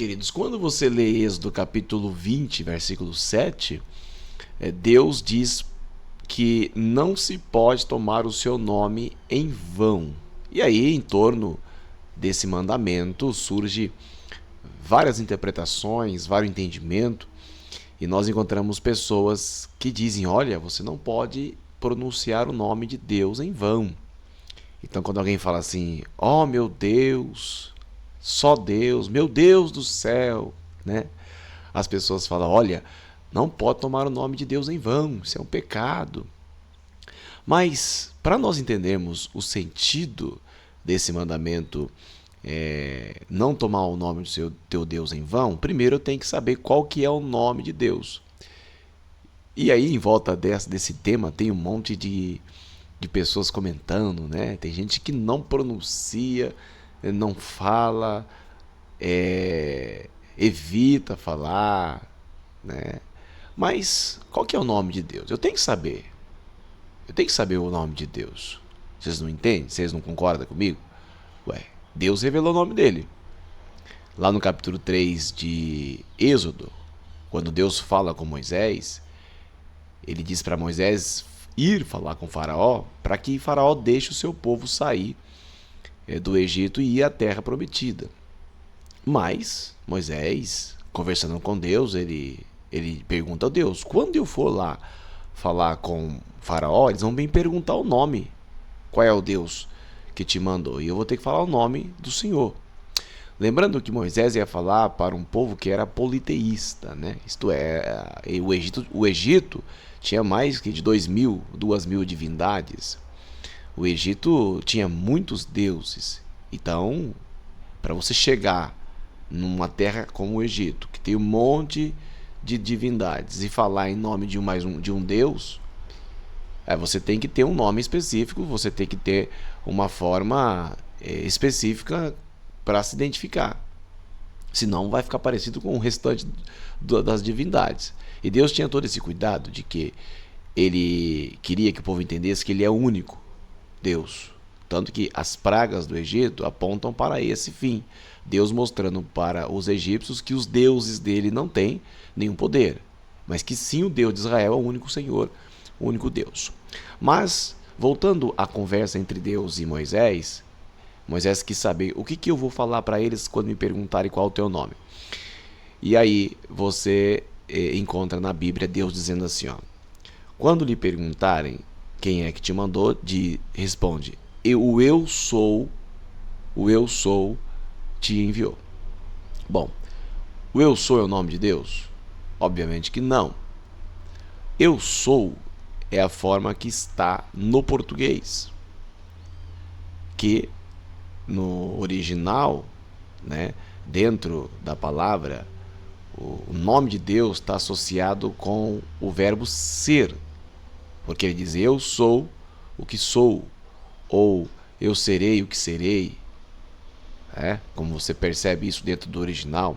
Queridos, quando você lê Êxodo capítulo 20, versículo 7, Deus diz que não se pode tomar o seu nome em vão. E aí, em torno desse mandamento, surge várias interpretações, vários entendimentos, e nós encontramos pessoas que dizem: olha, você não pode pronunciar o nome de Deus em vão. Então, quando alguém fala assim: oh meu Deus, só Deus, meu Deus do céu, né? As pessoas falam: olha, não pode tomar o nome de Deus em vão, isso é um pecado. Mas, para nós entendermos o sentido desse mandamento, não tomar o nome do teu Deus em vão, primeiro eu tenho que saber qual que é o nome de Deus. E aí, em volta desse tema, tem um monte de pessoas comentando, né? Tem gente que não pronuncia, não fala, evita falar, né? Mas qual que é o nome de Deus? Eu tenho que saber. Eu tenho que saber o nome de Deus. Vocês não entendem? Vocês não concordam comigo? Ué, Deus revelou o nome dele. Lá no capítulo 3 de Êxodo, quando Deus fala com Moisés, ele diz para Moisés ir falar com Faraó para que Faraó deixe o seu povo sair do Egito e ir à terra prometida. Mas Moisés, conversando com Deus, ele pergunta a Deus: quando eu for lá falar com Faraó, eles vão bem perguntar o nome. Qual é o Deus que te mandou? E eu vou ter que falar o nome do Senhor. Lembrando que Moisés ia falar para um povo que era politeísta, né? Isto é, o Egito tinha mais que de 2.000 divindades. O Egito tinha muitos deuses. Então, para você chegar numa terra como o Egito, que tem um monte de divindades, e falar em nome de um Deus, você tem que ter um nome específico, você tem que ter uma forma específica para se identificar. Senão vai ficar parecido com o restante das divindades. E Deus tinha todo esse cuidado de que ele queria que o povo entendesse que ele é o único Deus. Tanto que as pragas do Egito apontam para esse fim. Deus mostrando para os egípcios que os deuses dele não têm nenhum poder, mas que sim o Deus de Israel é o único Senhor, o único Deus. Mas, voltando à conversa entre Deus e Moisés, Moisés quis saber o que eu vou falar para eles quando me perguntarem qual é o teu nome. E aí você encontra na Bíblia Deus dizendo assim, ó: quando lhe perguntarem quem é que te mandou, responde: o eu sou te enviou. Bom, o eu sou é o nome de Deus? Obviamente que não. Eu sou é a forma que está no português, que no original, né, dentro da palavra, o nome de Deus está associado com o verbo ser, porque ele diz: eu sou o que sou, ou eu serei o que serei. Como você percebe isso dentro do original,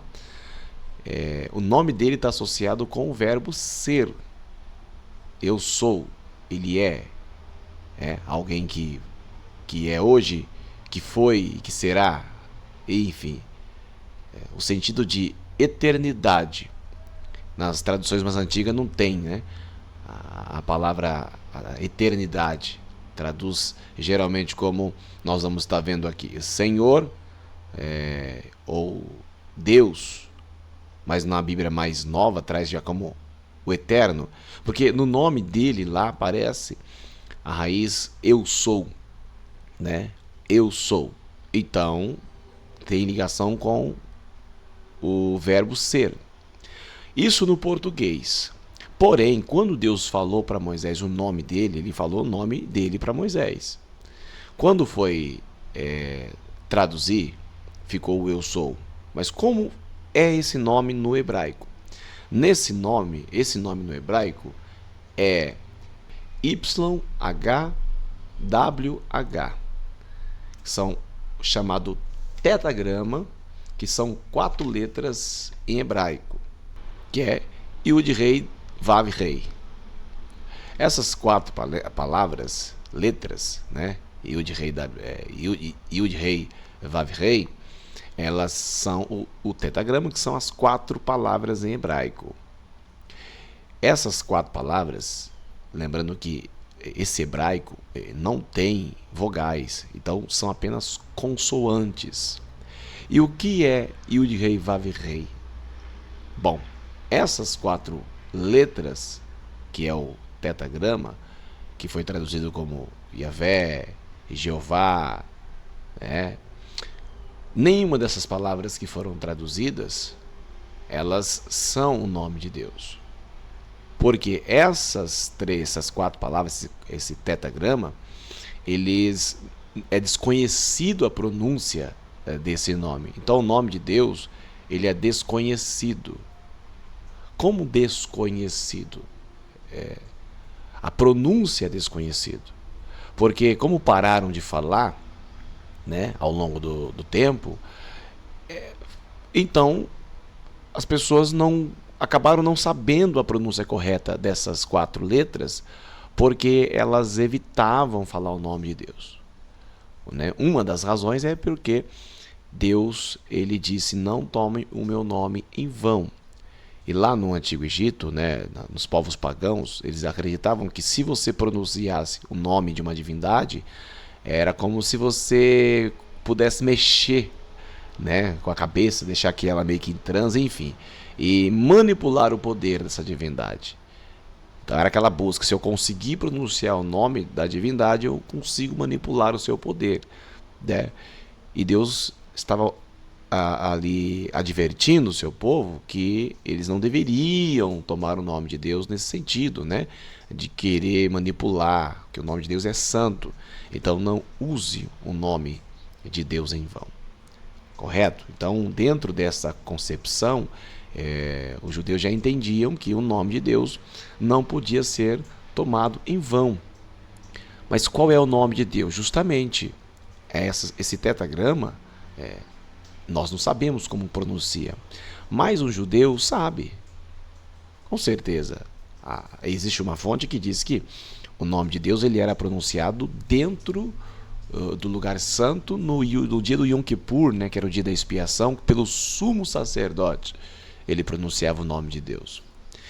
o nome dele está associado com o verbo ser. Eu sou, ele alguém que é hoje, que foi e que será, enfim, o sentido de eternidade. Nas traduções mais antigas não tem, né? A palavra eternidade traduz geralmente como nós vamos estar vendo aqui: Senhor, ou Deus, mas na Bíblia mais nova traz já como o eterno, porque no nome dele lá aparece a raiz eu sou, né? Eu sou. Então tem ligação com o verbo ser. Isso no português. Porém, quando Deus falou para Moisés o nome dele, ele falou o nome dele para Moisés. Quando foi traduzir, ficou o eu sou. Mas como é esse nome no hebraico? Esse nome no hebraico é YHWH. São chamado tetragrama, que são 4 letras em hebraico, que é Yud Rei Vav Rei. Essas 4 palavras, letras, né? Yud Rei Vav Rei, Elas são o tetragrama, que são as 4 palavras em hebraico. Essas 4 palavras, lembrando que esse hebraico não tem vogais, então são apenas consoantes. E o que é Yud Rei Vav Rei? Bom, essas 4 letras, que é o tetragrama, que foi traduzido como Yahvé, Jeová, né? Nenhuma dessas palavras que foram traduzidas, elas são o nome de Deus. Porque essas 4 palavras, esse tetragrama, é desconhecido a pronúncia desse nome. Então o nome de Deus, ele é desconhecido. Como desconhecido? A pronúncia é desconhecido. Porque como pararam de falar, né, ao longo do tempo, então as pessoas acabaram não sabendo a pronúncia correta dessas 4 letras, porque elas evitavam falar o nome de Deus. Né? Uma das razões é porque Deus, ele disse: não tomem o meu nome em vão. E lá no Antigo Egito, né, nos povos pagãos, eles acreditavam que se você pronunciasse o nome de uma divindade, era como se você pudesse mexer, né, com a cabeça, deixar que ela meio que em transe, enfim, e manipular o poder dessa divindade. Então era aquela busca: se eu conseguir pronunciar o nome da divindade, eu consigo manipular o seu poder, né? E Deus estava ali advertindo o seu povo que eles não deveriam tomar o nome de Deus nesse sentido, né? De querer manipular, que o nome de Deus é santo. Então não use o nome de Deus em vão. Correto? Então, dentro dessa concepção, os judeus já entendiam que o nome de Deus não podia ser tomado em vão. Mas qual é o nome de Deus? Justamente esse tetragrama, nós não sabemos como pronuncia, mas um judeu sabe, com certeza. Existe uma fonte que diz que o nome de Deus ele era pronunciado dentro do lugar santo no dia do Yom Kippur, né, que era o dia da expiação, pelo sumo sacerdote. Ele pronunciava o nome de Deus.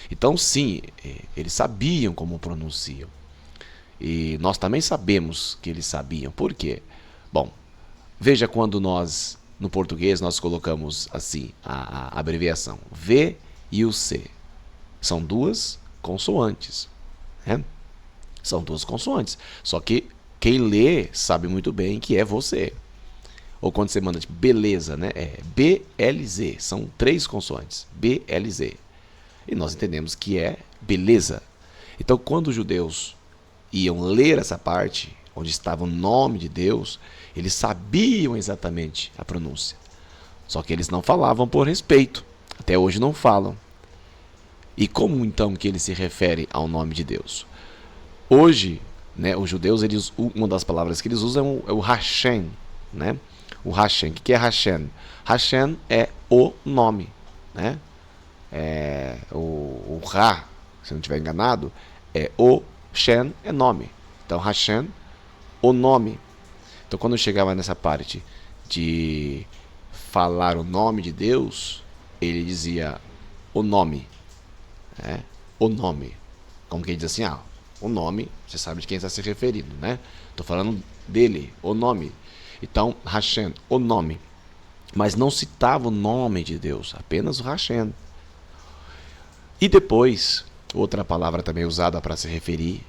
Então sim, eles sabiam como pronunciam. E nós também sabemos que eles sabiam. Por quê? Bom, veja quando nós, no português, nós colocamos assim a abreviação V e o C. São 2 consoantes, né? São 2 consoantes. Só que quem lê sabe muito bem que é você. Ou quando você manda tipo beleza, né? É BLZ. São 3 consoantes. BLZ. E nós entendemos que é beleza. Então, quando os judeus iam ler essa parte, onde estava o nome de Deus, eles sabiam exatamente a pronúncia. Só que eles não falavam por respeito. Até hoje não falam. E como então que eles se referem ao nome de Deus? Hoje, né, os judeus, uma das palavras que eles usam é o Hashem, né? O Hashem. O que é Hashem? Hashem é o nome, né? O Ra, se não estiver enganado, é o Shen, é nome. Então Hashem, o nome. Então quando eu chegava nessa parte de falar o nome de Deus, ele dizia o nome, né? O nome. Como que ele diz assim, o nome, você sabe de quem está se referindo, né? Estou falando dele, o nome. Então, Hashem, o nome. Mas não citava o nome de Deus, apenas o Hashem. E depois, outra palavra também usada para se referir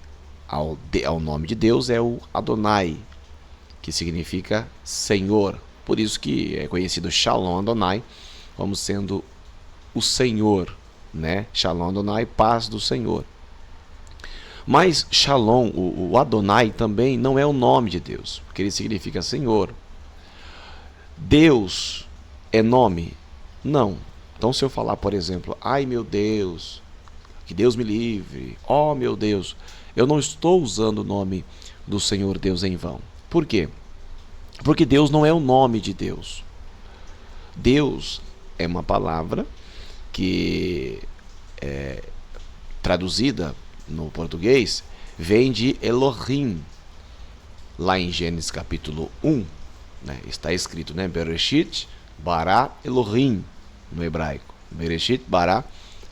ao nome de Deus é o Adonai, que significa Senhor. Por isso que é conhecido Shalom Adonai como sendo o Senhor, né? Shalom Adonai, paz do Senhor. Mas Shalom, o Adonai também não é o nome de Deus, porque ele significa Senhor. Deus é nome? Não. Então se eu falar, por exemplo, ai meu Deus, que Deus me livre, ó meu Deus, eu não estou usando o nome do Senhor Deus em vão. Por quê? Porque Deus não é o nome de Deus. Deus é uma palavra que traduzida no português vem de Elohim. Lá em Gênesis capítulo 1, né, está escrito, né, Bereshit Bará Elohim, no hebraico. Bereshit Bará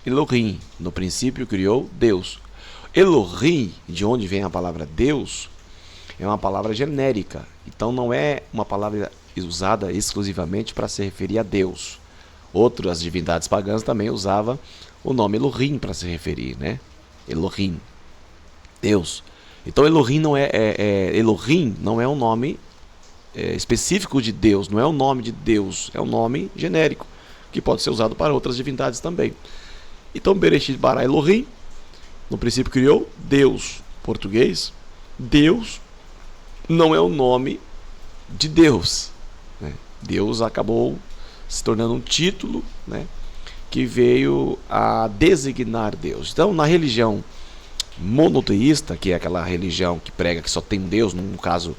Elohim. No princípio criou Deus. Elohim, de onde vem a palavra Deus, é uma palavra genérica. Então não é uma palavra usada exclusivamente para se referir a Deus. Outras divindades pagãs também usavam o nome Elohim para se referir, né? Elohim, Deus. Então Elohim Elohim não é um nome específico de Deus, não é o nome de Deus, é um nome genérico que pode ser usado para outras divindades também. Então Bereshit bara Elohim, no princípio criou Deus. Português, Deus não é o nome de Deus, né? Deus acabou se tornando um título, né, que veio a designar Deus. Então, na religião monoteísta, que é aquela religião que prega que só tem um Deus, no caso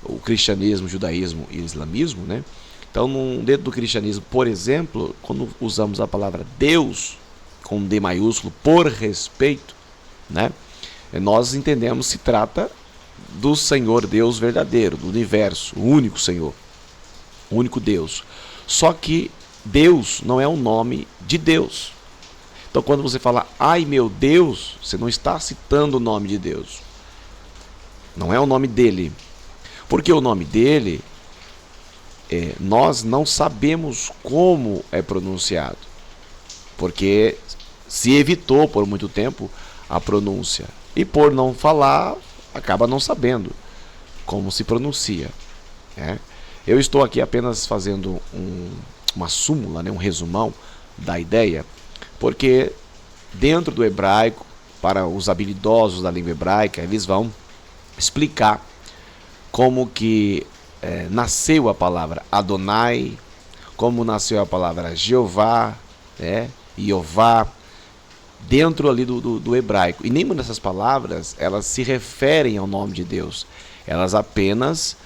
o cristianismo, o judaísmo e o islamismo, né? Então, dentro do cristianismo, por exemplo, quando usamos a palavra Deus com D maiúsculo por respeito, né, nós entendemos que se trata do Senhor Deus verdadeiro, do universo, o único Senhor, o único Deus. Só que Deus não é um nome de Deus. Então quando você fala, ai meu Deus, você não está citando o nome de Deus. Não é o nome dele. Porque o nome dele, nós não sabemos como é pronunciado. Porque se evitou por muito tempo a pronúncia. E por não falar, acaba não sabendo como se pronuncia, né? Eu estou aqui apenas fazendo uma súmula, né, um resumão da ideia, porque dentro do hebraico, para os habilidosos da língua hebraica, eles vão explicar como que nasceu a palavra Adonai, como nasceu a palavra Jeová, Iová, dentro ali do hebraico. E nenhuma dessas palavras, elas se referem ao nome de Deus. Elas apenas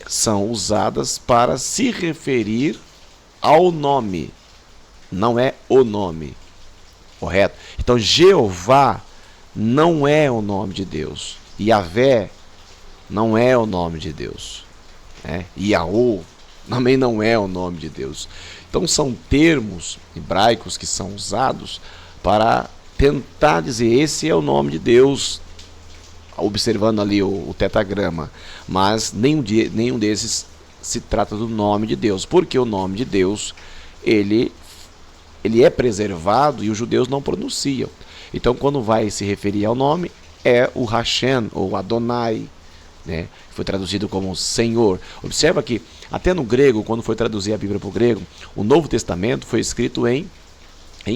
são usadas para se referir ao nome. Não é o nome. Correto? Então, Jeová não é o nome de Deus. Yahvé não é o nome de Deus. Yahô também não é o nome de Deus. Então, são termos hebraicos que são usados para tentar dizer, esse é o nome de Deus, observando ali o tetragrama, mas nenhum desses se trata do nome de Deus, porque o nome de Deus, ele é preservado e os judeus não pronunciam. Então, quando vai se referir ao nome, é o Hashem, ou Adonai, né? Foi traduzido como Senhor. Observa que, até no grego, quando foi traduzir a Bíblia para o grego, o Novo Testamento foi escrito em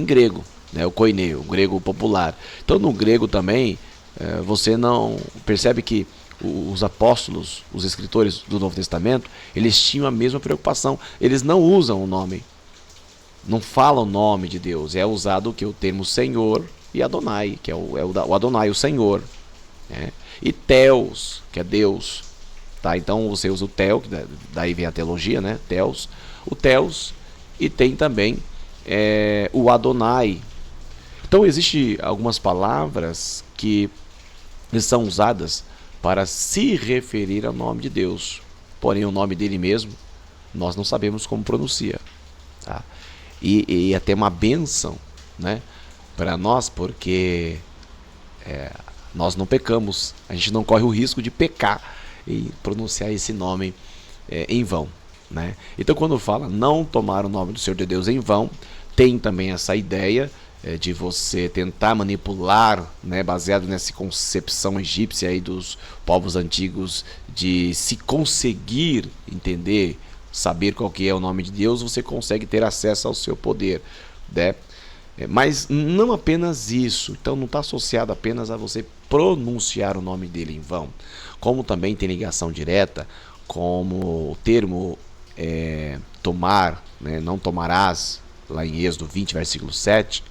grego, né? O koineo, o grego popular. Então, no grego também, você não percebe que os apóstolos, os escritores do Novo Testamento, eles tinham a mesma preocupação. Eles não usam o nome, não falam o nome de Deus. É usado o termo Senhor e Adonai, que é o Adonai, o Senhor, né? E Theos, que é Deus, tá? Então você usa o Theo, que daí vem a teologia, né? Theos, o Theos, e tem também o Adonai. Então existem algumas palavras que são usadas para se referir ao nome de Deus, porém o nome dele mesmo nós não sabemos como pronuncia, tá? E até uma bênção, né, para nós, porque nós não pecamos, a gente não corre o risco de pecar e pronunciar esse nome em vão, né? Então quando fala não tomar o nome do Senhor de Deus em vão, tem também essa ideia de você tentar manipular, né, baseado nessa concepção egípcia aí dos povos antigos, de se conseguir entender, saber qual que é o nome de Deus, você consegue ter acesso ao seu poder, né? Mas não apenas isso. Então não está associado apenas a você pronunciar o nome dele em vão, como também tem ligação direta, como o termo tomar, né, não tomarás, lá em Êxodo 20, versículo 7,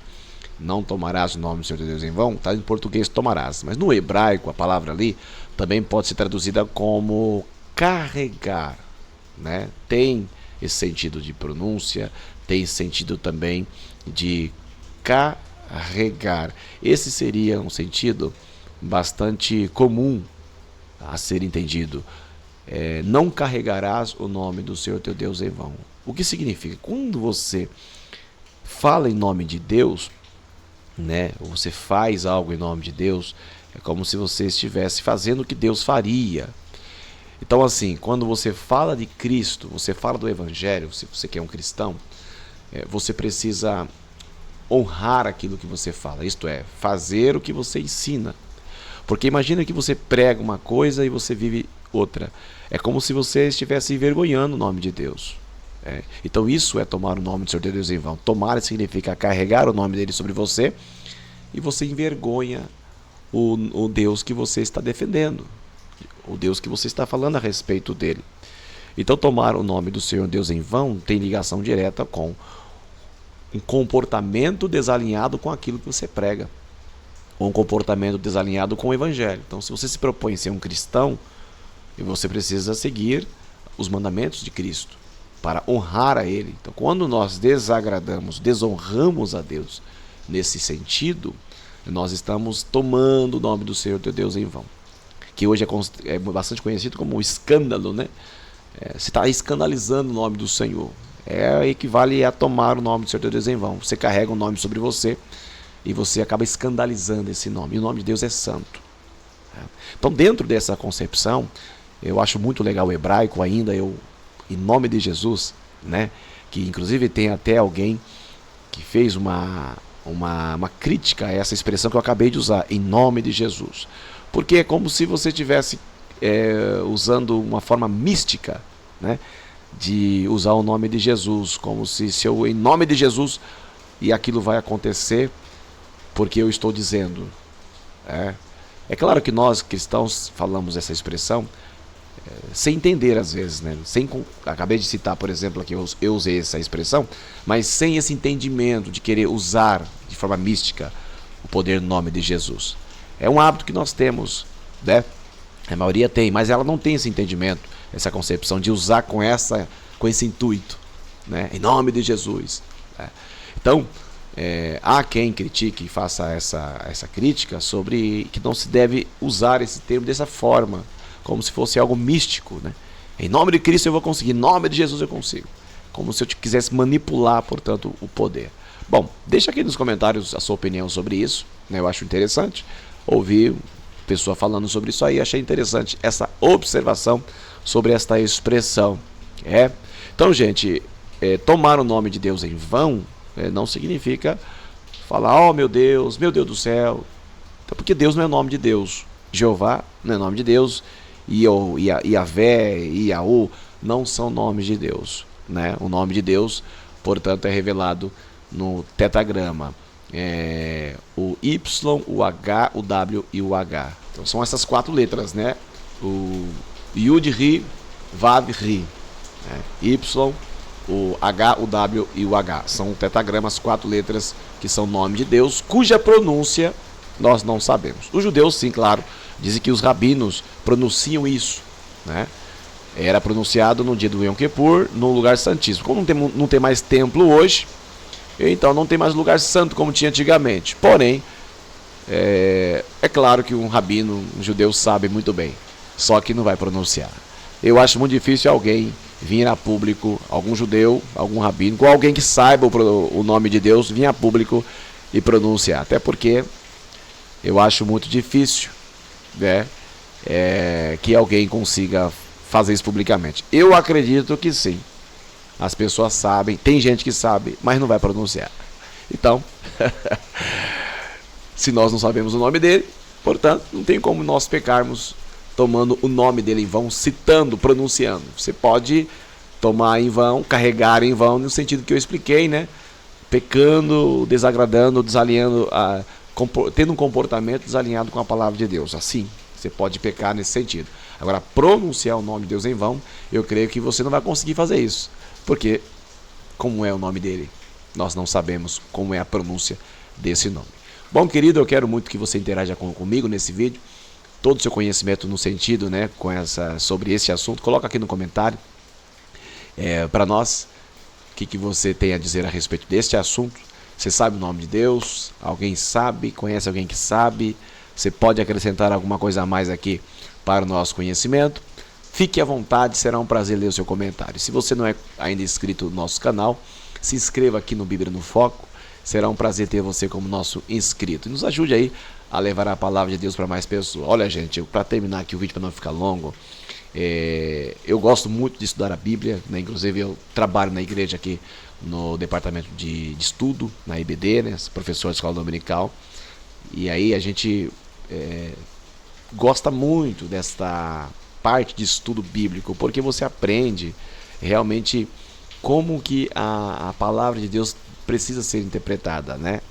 não tomarás o nome do Senhor teu Deus em vão, está em português tomarás, mas no hebraico a palavra ali também pode ser traduzida como carregar, né? Tem esse sentido de pronúncia, tem esse sentido também de carregar. Esse seria um sentido bastante comum a ser entendido. Não carregarás o nome do Senhor teu Deus em vão. O que significa? Quando você fala em nome de Deus, né, ou você faz algo em nome de Deus, é como se você estivesse fazendo o que Deus faria. Então, assim, quando você fala de Cristo, você fala do Evangelho, se você quer um cristão, você precisa honrar aquilo que você fala, isto é, fazer o que você ensina. Porque imagina que você prega uma coisa e você vive outra. É como se você estivesse envergonhando o nome de Deus. Então isso é tomar o nome do Senhor Deus em vão. Tomar significa carregar o nome dele sobre você e você envergonha o Deus que você está defendendo, o Deus que você está falando a respeito dele. Então tomar o nome do Senhor Deus em vão tem ligação direta com um comportamento desalinhado com aquilo que você prega, ou um comportamento desalinhado com o Evangelho. Então, se você se propõe a ser um cristão, você precisa seguir os mandamentos de Cristo para honrar a Ele. Então, quando nós desagradamos, desonramos a Deus nesse sentido, nós estamos tomando o nome do Senhor teu Deus em vão, que hoje é bastante conhecido como escândalo, né? Você está escandalizando o nome do Senhor. Equivale a tomar o nome do Senhor teu Deus em vão. Você carrega um nome sobre você e você acaba escandalizando esse nome. E o nome de Deus é santo. Então, dentro dessa concepção, eu acho muito legal o hebraico ainda, em nome de Jesus, né? Que inclusive tem até alguém que fez uma crítica a essa expressão que eu acabei de usar, em nome de Jesus. Porque é como se você estivesse usando uma forma mística, né? De usar o nome de Jesus, como se eu, em nome de Jesus, e aquilo vai acontecer porque eu estou dizendo. É claro que nós cristãos falamos essa expressão sem entender às vezes, né? Acabei de citar, por exemplo, aqui eu usei essa expressão, mas sem esse entendimento de querer usar de forma mística o poder do nome de Jesus. É um hábito que nós temos, né? A maioria tem, mas ela não tem esse entendimento, essa concepção de usar com esse intuito, né? Em nome de Jesus. Então, há quem critique e faça essa crítica sobre que não se deve usar esse termo dessa forma, como se fosse algo místico, né? Em nome de Cristo eu vou conseguir, em nome de Jesus eu consigo. Como se eu quisesse manipular, portanto, o poder. Bom, deixa aqui nos comentários a sua opinião sobre isso, né? Eu acho interessante ouvir pessoa falando sobre isso aí, achei interessante essa observação sobre esta expressão. Então, gente, tomar o nome de Deus em vão não significa falar, oh meu Deus do céu, então, porque Deus não é nome de Deus, Jeová não é nome de Deus, Iavé e Iaú não são nomes de Deus, né? O nome de Deus, portanto, é revelado no tetragrama, o Y, o H, o W e o H. Então são essas 4 letras, né? O Yud, Ri, Vav, Ri, né? Y, o H, o W e o H. São tetragramas, 4 letras que são nome de Deus, cuja pronúncia nós não sabemos. Os judeus, sim, claro, dizem que os rabinos pronunciam isso, né? Era pronunciado no dia do Yom Kippur, no lugar santíssimo. Como não tem mais templo hoje, então não tem mais lugar santo como tinha antigamente. Porém, é claro que um rabino, um judeu, sabe muito bem, só que não vai pronunciar. Eu acho muito difícil alguém vir a público, algum judeu, algum rabino, com alguém que saiba o nome de Deus, vir a público e pronunciar. Até porque eu acho muito difícil, né, que alguém consiga fazer isso publicamente. Eu acredito que sim. As pessoas sabem, tem gente que sabe, mas não vai pronunciar. Então, se nós não sabemos o nome dele, portanto, não tem como nós pecarmos tomando o nome dele em vão, citando, pronunciando. Você pode tomar em vão, carregar em vão, no sentido que eu expliquei, né? Pecando, desagradando, desalinhando, tendo um comportamento desalinhado com a palavra de Deus. Assim, você pode pecar nesse sentido. Agora, pronunciar o nome de Deus em vão, eu creio que você não vai conseguir fazer isso. Porque, como é o nome dele? Nós não sabemos como é a pronúncia desse nome. Bom, querido, eu quero muito que você interaja comigo nesse vídeo. Todo o seu conhecimento no sentido, né, sobre esse assunto, coloca aqui no comentário para nós o que você tem a dizer a respeito deste assunto. Você sabe o nome de Deus? Alguém sabe? Conhece alguém que sabe? Você pode acrescentar alguma coisa a mais aqui para o nosso conhecimento? Fique à vontade, será um prazer ler o seu comentário. Se você não é ainda inscrito no nosso canal, se inscreva aqui no Bíblia no Foco. Será um prazer ter você como nosso inscrito. E nos ajude aí a levar a palavra de Deus para mais pessoas. Olha, gente, para terminar aqui o vídeo, para não ficar longo, eu gosto muito de estudar a Bíblia, né? Inclusive eu trabalho na igreja aqui no departamento de estudo, na IBD, né? Professor de escola dominical. E aí a gente gosta muito desta parte de estudo bíblico, porque você aprende realmente como que a palavra de Deus precisa ser interpretada, né?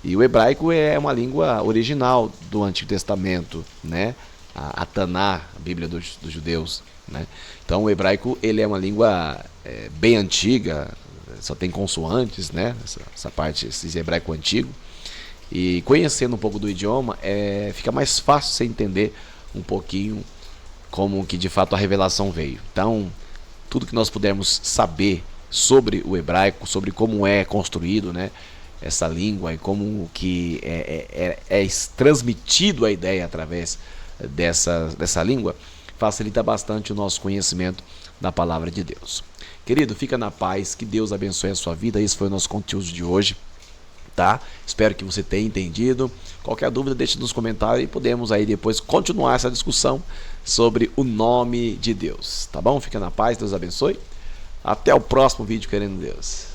E o hebraico é uma língua original do Antigo Testamento, né? A Taná, a Bíblia dos judeus, né? Então o hebraico ele é uma língua bem antiga, só tem consoantes, né? Essa parte, esse hebraico antigo. E conhecendo um pouco do idioma, fica mais fácil você entender um pouquinho como que de fato a revelação veio. Então, tudo que nós pudermos saber sobre o hebraico, sobre como é construído, né, essa língua e como que é transmitido a ideia através dessa língua, facilita bastante o nosso conhecimento da palavra de Deus. Querido, fica na paz, que Deus abençoe a sua vida. Esse foi o nosso conteúdo de hoje. Tá? Espero que você tenha entendido. Qualquer dúvida, deixe nos comentários e podemos aí depois continuar essa discussão sobre o nome de Deus. Tá bom? Fica na paz, Deus abençoe. Até o próximo vídeo, querendo Deus.